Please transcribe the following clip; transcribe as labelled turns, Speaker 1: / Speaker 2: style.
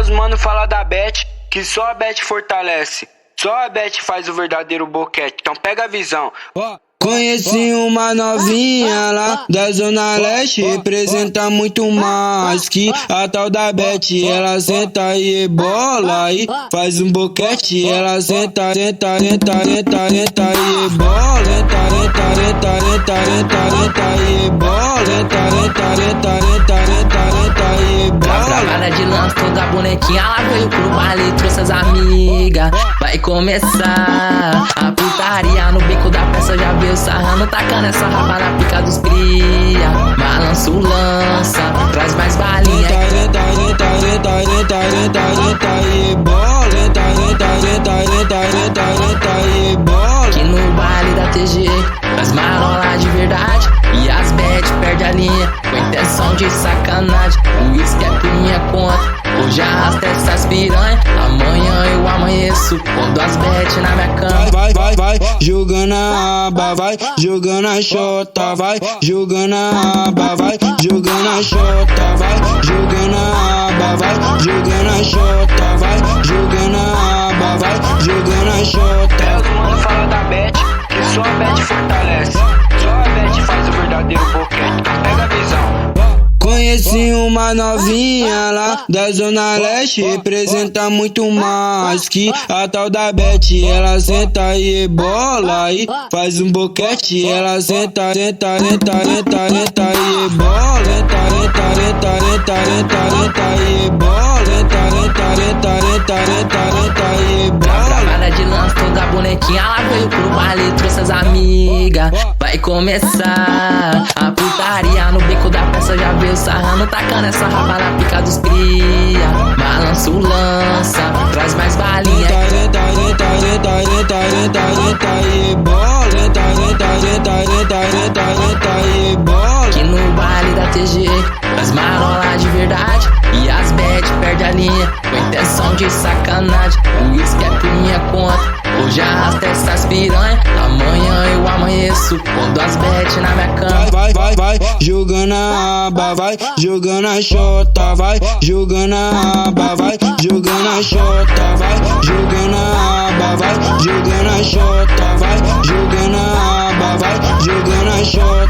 Speaker 1: os mano fala da Bet, que só a Bet fortalece. Só a Bet faz o verdadeiro boquete, então pega a visão.
Speaker 2: Conheci uma novinha lá da Zona Leste, representa muito mais que a tal da Bet. Ela senta e bola e faz um boquete. Ela senta e bola, e bola,
Speaker 3: Travada de lance, toda bonequinha, ela veio pro baile e trouxe as amigas. Vai começar a putaria no bico da peça, já veio sarrando, tacando essa raba na pica dos cria. Balança o lança, traz mais balinha. Que no baile da TG faz marola de verdade e as Bet perde a linha com intenção de sacanagem. O uísque é por minha conta, hoje arrasta essas piranha. Amanhã eu amanheço com duas Bet na minha cama.
Speaker 2: Vai jogando a aba, vai jogando a xota, vai jogando a aba, vai jogando a xota, vai jogando a aba, vai jogando a xota, vai jogando a aba, vai jogando a xota.
Speaker 1: Os mano fala da Bet, que só a Bet fortalece. Só a Bet faz o verdadeiro boquete, então pega a visão.
Speaker 2: Conheci uma novinha lá da Zona Leste, representa muito mais que a tal da Bet. Ela senta e bola e faz um boquete. Ela senta e bola, e bola.
Speaker 3: Travada de lance, toda bonequinha, ela veio pro baile e trouxe as amigas. Vai começar a putaria no bico da peça, já veio sarrando, tacando essa raba na pica dos cria. Balança o lança, traz mais balinha. Que no baile da TG faz marola de verdade e as Bet perde a linha com intenção de sacanagem. O uísque é por minha conta, hoje arrasta essas piranha. Amanhã eu amanheço com duas Bet na minha cama.
Speaker 2: Vai jogando a aba, vai jogando a xota, vai jogando a aba, vai jogando a xota, vai jogando a aba, vai jogando a xota, vai jogando a aba, vai jogando a xota.